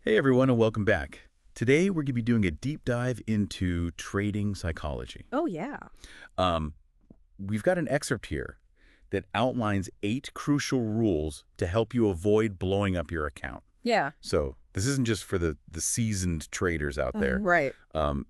Hey everyone, and welcome back. Today we're going to be doing a deep dive into trading psychology. Oh, yeah. Um, we've got an excerpt here that outlines 8 crucial rules to help you avoid blowing up your account. Yeah. So this isn't just for the seasoned traders out there. Right.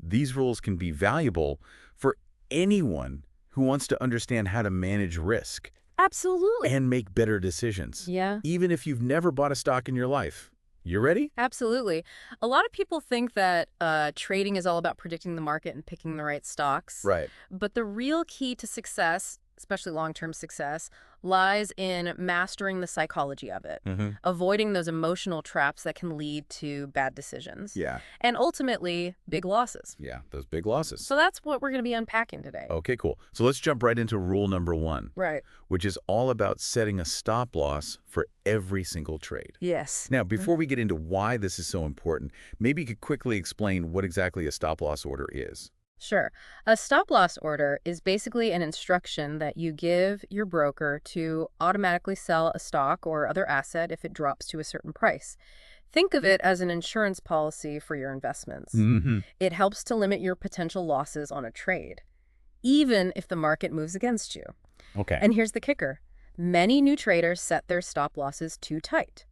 These rules can be valuable for anyone who wants to understand how to manage risk Absolutely. and make better decisions, Yeah, even if you've never bought a stock in your life. You ready? absolutely. A lot of people think that trading is all about predicting the market and picking the right stocks. Right. But the real key to success, especially long-term success, lies in mastering the psychology of it, avoiding those emotional traps that can lead to bad decisions, Yeah. and ultimately big losses. Yeah, those big losses. So that's what we're going to be unpacking today. Okay, cool. So let's jump right into rule number 1, Right. which is all about setting a stop loss for every single trade. Yes. Now, before we get into why this is so important, maybe you could quickly explain what exactly a stop loss order is. Sure. A stop loss order is basically an instruction that you give your broker to automatically sell a stock or other asset if it drops to a certain price. Think of it as an insurance policy for your investments. It helps to limit your potential losses on a trade, even if the market moves against you. Okay. And here's the kicker. Many new traders set their stop losses too tight,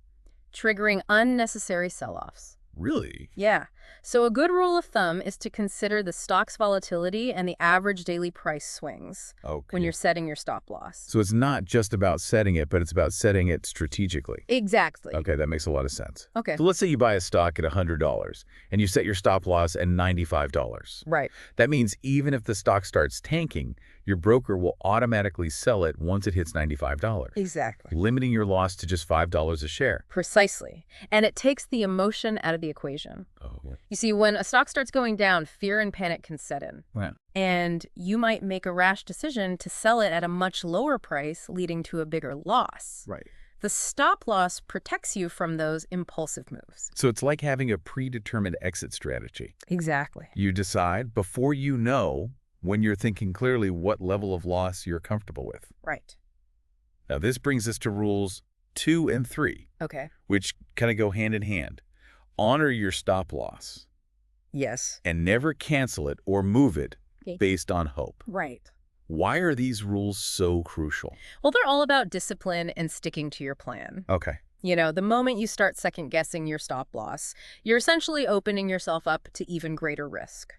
triggering unnecessary sell-offs. Really? Yeah. So a good rule of thumb is to consider the stock's volatility and the average daily price swings Okay. when you're setting your stop loss. So it's not just about setting it, but it's about setting it strategically. Exactly. Okay, that makes a lot of sense. Okay. So let's say you buy a stock at $100 and you set your stop loss at $95. Right. That means even if the stock starts tanking, your broker will automatically sell it once it hits $95, Exactly. limiting your loss to just $5 a share. Precisely. And it takes the emotion out of the equation. Oh, You see, when a stock starts going down, fear and panic can set in. wow. And you might make a rash decision to sell it at a much lower price, leading to a bigger loss. Right. The stop loss protects you from those impulsive moves. So it's like having a predetermined exit strategy. Exactly. You decide before you know, when you're thinking clearly, what level of loss you're comfortable with. Right. Now, this brings us to rules 2 and 3, Okay. which kind of go hand in hand. Honor your stop loss Yes. and never cancel it or move it Okay. based on hope. Right. Why are these rules so crucial? Well, they're all about discipline and sticking to your plan. Okay. You know, the moment you start second-guessing your stop loss, you're essentially opening yourself up to even greater risk.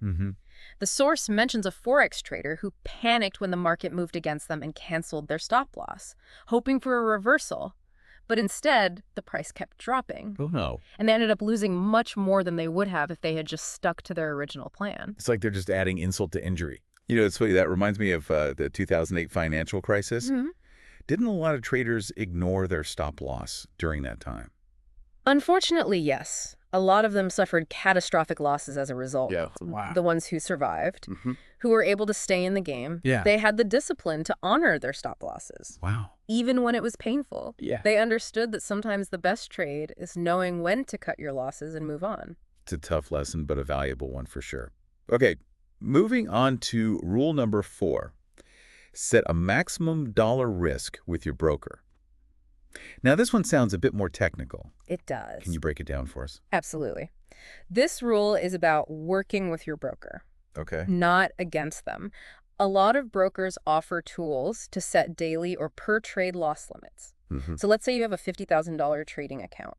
The source mentions a Forex trader who panicked when the market moved against them and canceled their stop loss, hoping for a reversal. But instead, the price kept dropping, Oh, no. and they ended up losing much more than they would have if they had just stuck to their original plan. It's like they're just adding insult to injury. You know, it's funny. That reminds me of the 2008 financial crisis. Didn't a lot of traders ignore their stop loss during that time? Unfortunately, yes. A lot of them suffered catastrophic losses as a result. Yeah. Wow. The ones who survived, who were able to stay in the game, Yeah. they had the discipline to honor their stop losses, Wow. even when it was painful. Yeah. They understood that sometimes the best trade is knowing when to cut your losses and move on. It's a tough lesson, but a valuable one for sure. Okay, moving on to rule number 4. Set a maximum dollar risk with your broker. Now, this one sounds a bit more technical. It does. Can you break it down for us? Absolutely. This rule is about working with your broker, Okay. not against them. A lot of brokers offer tools to set daily or per trade loss limits. So let's say you have a $50,000 trading account,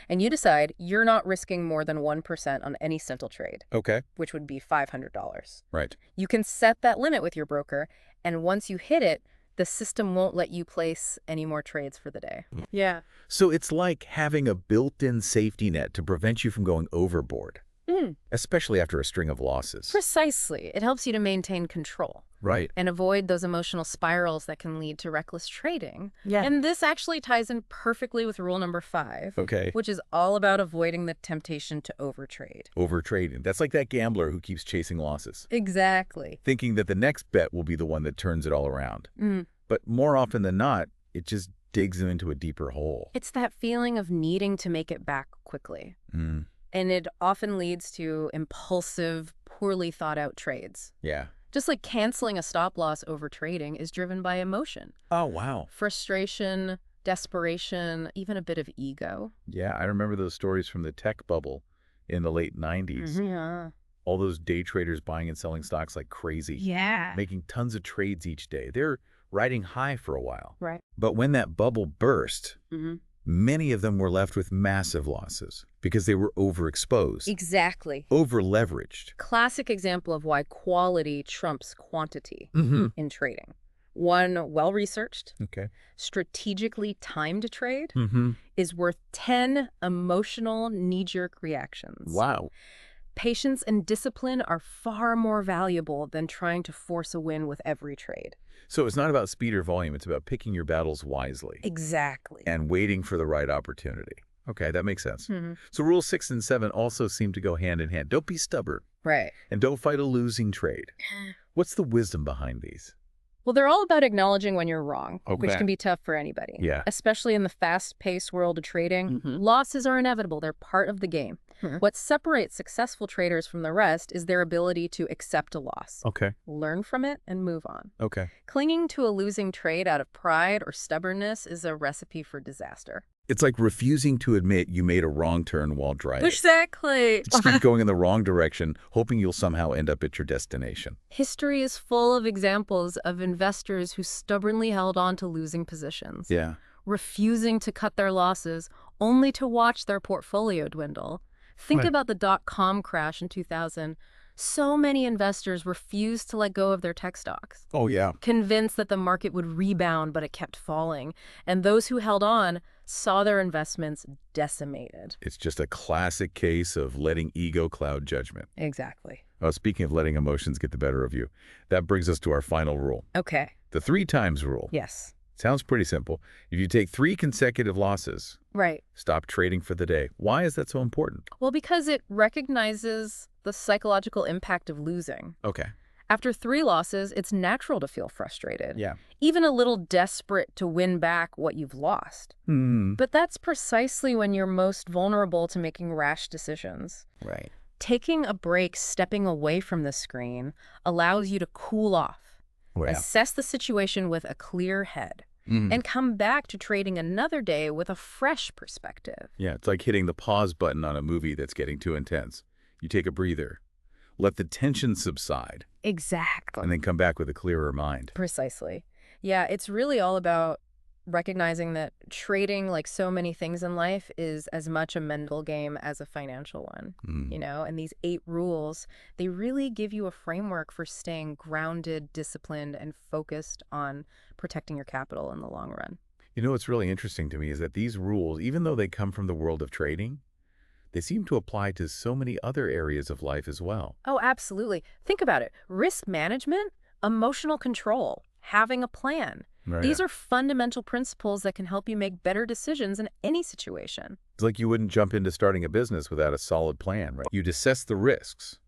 and you decide you're not risking more than 1% on any central trade, Okay. which would be $500. Right. You can set that limit with your broker, and once you hit it, the system won't let you place any more trades for the day. Yeah. So it's like having a built-in safety net to prevent you from going overboard, especially after a string of losses. Precisely. It helps you to maintain control. Right. And avoid those emotional spirals that can lead to reckless trading. Yeah. And this actually ties in perfectly with rule number 5, Okay. which is all about avoiding the temptation to overtrade. Overtrading. That's like that gambler who keeps chasing losses, Exactly. thinking that the next bet will be the one that turns it all around. But more often than not, it just digs them into a deeper hole. It's that feeling of needing to make it back quickly. Mm. And it often leads to impulsive, poorly thought out trades. Yeah. Just like canceling a stop loss over trading is driven by emotion, Oh, wow. frustration, desperation, even a bit of ego. Yeah, I remember those stories from the tech bubble in the late 90s. Yeah. All those day traders buying and selling stocks like crazy, Yeah. making tons of trades each day. They're riding high for a while. Right. But when that bubble burst, many of them were left with massive losses because they were overexposed, Exactly. over-leveraged. Classic example of why quality trumps quantity in trading. One well-researched, Okay. strategically timed trade Mm-hmm. is worth 10 emotional knee-jerk reactions. Wow. Patience and discipline are far more valuable than trying to force a win with every trade. So it's not about speed or volume. It's about picking your battles wisely Exactly. and waiting for the right opportunity. Okay, that makes sense. So rules 6 and 7 also seem to go hand in hand. Don't be stubborn Right. and don't fight a losing trade. What's the wisdom behind these? Well, they're all about acknowledging when you're wrong, which Okay. can be tough for anybody. Yeah. Especially in the fast-paced world of trading. Losses are inevitable. They're part of the game. What separates successful traders from the rest is their ability to accept a loss, Okay. learn from it, and move on. Okay. Clinging to a losing trade out of pride or stubbornness is a recipe for disaster. It's like refusing to admit you made a wrong turn while driving. Exactly. Just keep going in the wrong direction, hoping you'll somehow end up at your destination. History is full of examples of investors who stubbornly held on to losing positions, Yeah. refusing to cut their losses only to watch their portfolio dwindle. Think Right. about the dot-com crash in 2000. So many investors refused to let go of their tech stocks, Oh, yeah. convinced that the market would rebound, but it kept falling. And those who held on saw their investments decimated. It's just a classic case of letting ego cloud judgment. Exactly. Oh, speaking of letting emotions get the better of you, that brings us to our final rule, Okay. the 3 times rule. Yes. Sounds pretty simple. If you take 3 consecutive losses, Right. stop trading for the day. Why is that so important? Well, because it recognizes the psychological impact of losing. Okay. After 3 losses, it's natural to feel frustrated, Yeah. even a little desperate to win back what you've lost. But that's precisely when you're most vulnerable to making rash decisions. Right. Taking a break, stepping away from the screen, allows you to cool off, Well, assess the situation with a clear head, and come back to trading another day with a fresh perspective. yeah, it's like hitting the pause button on a movie that's getting too intense. You take a breather, let the tension subside, Exactly. and then come back with a clearer mind. Precisely. Yeah, it's really all about recognizing that trading, like so many things in life, is as much a mental game as a financial one, and these 8 rules, they really give you a framework for staying grounded, disciplined, and focused on protecting your capital in the long run. You know what's really interesting to me is that these rules, even though they come from the world of trading, they seem to apply to so many other areas of life as well. Oh, absolutely. Think about it. Risk management, emotional control, having a plan. Right. These are fundamental principles that can help you make better decisions in any situation. It's like you wouldn't jump into starting a business without a solid plan, right? You'd assess the risks,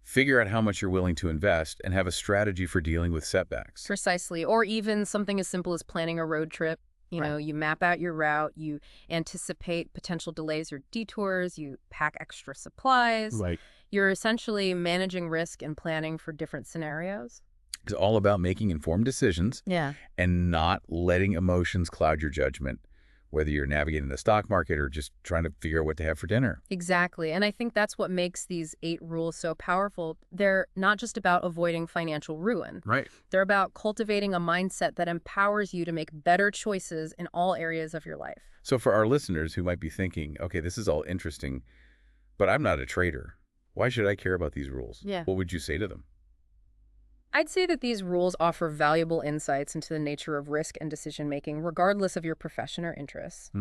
figure out how much you're willing to invest, and have a strategy for dealing with setbacks. Precisely. Or even something as simple as planning a road trip. You map out your route, you anticipate potential delays or detours, you pack extra supplies. Right. You're essentially managing risk and planning for different scenarios. It's all about making informed decisions Yeah. and not letting emotions cloud your judgment, whether you're navigating the stock market or just trying to figure out what to have for dinner. Exactly. And I think that's what makes these 8 rules so powerful. They're not just about avoiding financial ruin. Right. They're about cultivating a mindset that empowers you to make better choices in all areas of your life. So for our listeners who might be thinking, okay, this is all interesting, but I'm not a trader. Why should I care about these rules? Yeah. What would you say to them? I'd say that these rules offer valuable insights into the nature of risk and decision-making, regardless of your profession or interests.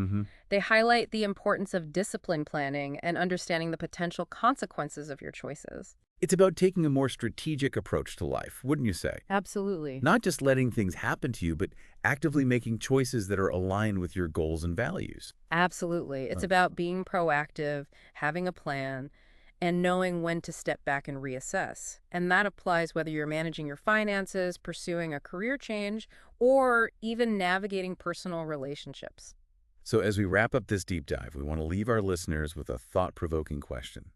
They highlight the importance of discipline planning and understanding the potential consequences of your choices. It's about taking a more strategic approach to life, wouldn't you say? Absolutely. Not just letting things happen to you, but actively making choices that are aligned with your goals and values. Absolutely. It's about being proactive, having a plan, and knowing when to step back and reassess. And that applies whether you're managing your finances, pursuing a career change, or even navigating personal relationships. So as we wrap up this deep dive, we want to leave our listeners with a thought-provoking question.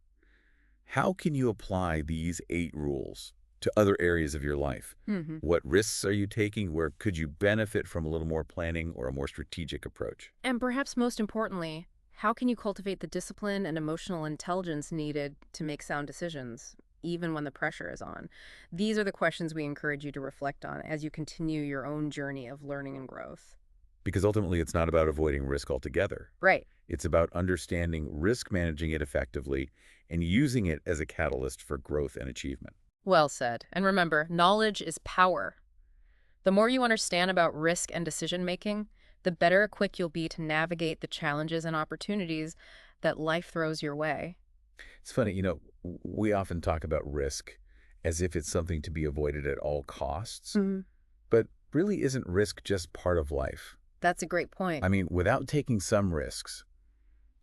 How can you apply these 8 rules to other areas of your life. Hmm. What risks are you taking? Where could you benefit from a little more planning or a more strategic approach? And perhaps most importantly, how can you cultivate the discipline and emotional intelligence needed to make sound decisions, even when the pressure is on? These are the questions we encourage you to reflect on as you continue your own journey of learning and growth. Because ultimately, it's not about avoiding risk altogether. Right. It's about understanding risk, managing it effectively, and using it as a catalyst for growth and achievement. Well said. And remember, knowledge is power. The more you understand about risk and decision making, the better equipped you'll be to navigate the challenges and opportunities that life throws your way. It's funny, we often talk about risk as if it's something to be avoided at all costs, Mhm. but really isn't risk just part of life? That's a great point. I mean, without taking some risks,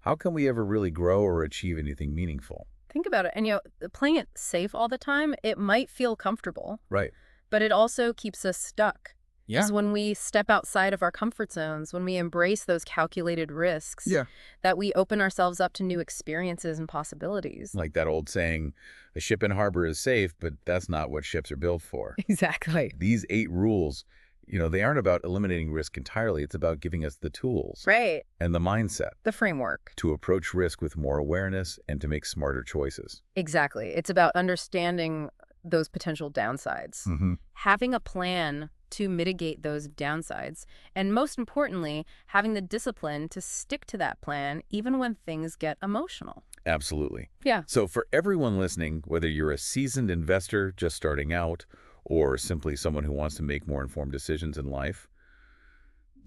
how can we ever really grow or achieve anything meaningful? Think about it. And, playing it safe all the time, it might feel comfortable, Right. but it also keeps us stuck. Yeah. Because when we step outside of our comfort zones, when we embrace those calculated risks, Yeah. that we open ourselves up to new experiences and possibilities. Like that old saying, a ship in harbor is safe, but that's not what ships are built for. Exactly. These 8 rules, they aren't about eliminating risk entirely. It's about giving us the tools Right. and the mindset The framework. to approach risk with more awareness and to make smarter choices. Exactly. It's about understanding those potential downsides, Mm-hmm. having a plan to mitigate those downsides, and most importantly, having the discipline to stick to that plan even when things get emotional. Absolutely. Yeah. So for everyone listening, whether you're a seasoned investor just starting out or simply someone who wants to make more informed decisions in life,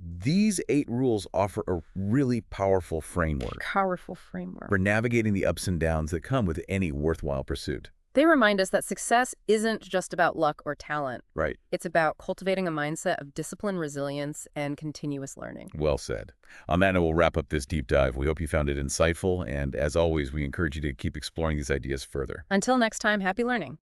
these 8 rules offer a really powerful framework Powerful framework. for navigating the ups and downs that come with any worthwhile pursuit. They remind us that success isn't just about luck or talent. Right. It's about cultivating a mindset of discipline, resilience, and continuous learning. Well said. On that note, we'll wrap up this deep dive. We hope you found it insightful, and as always, we encourage you to keep exploring these ideas further. Until next time, happy learning.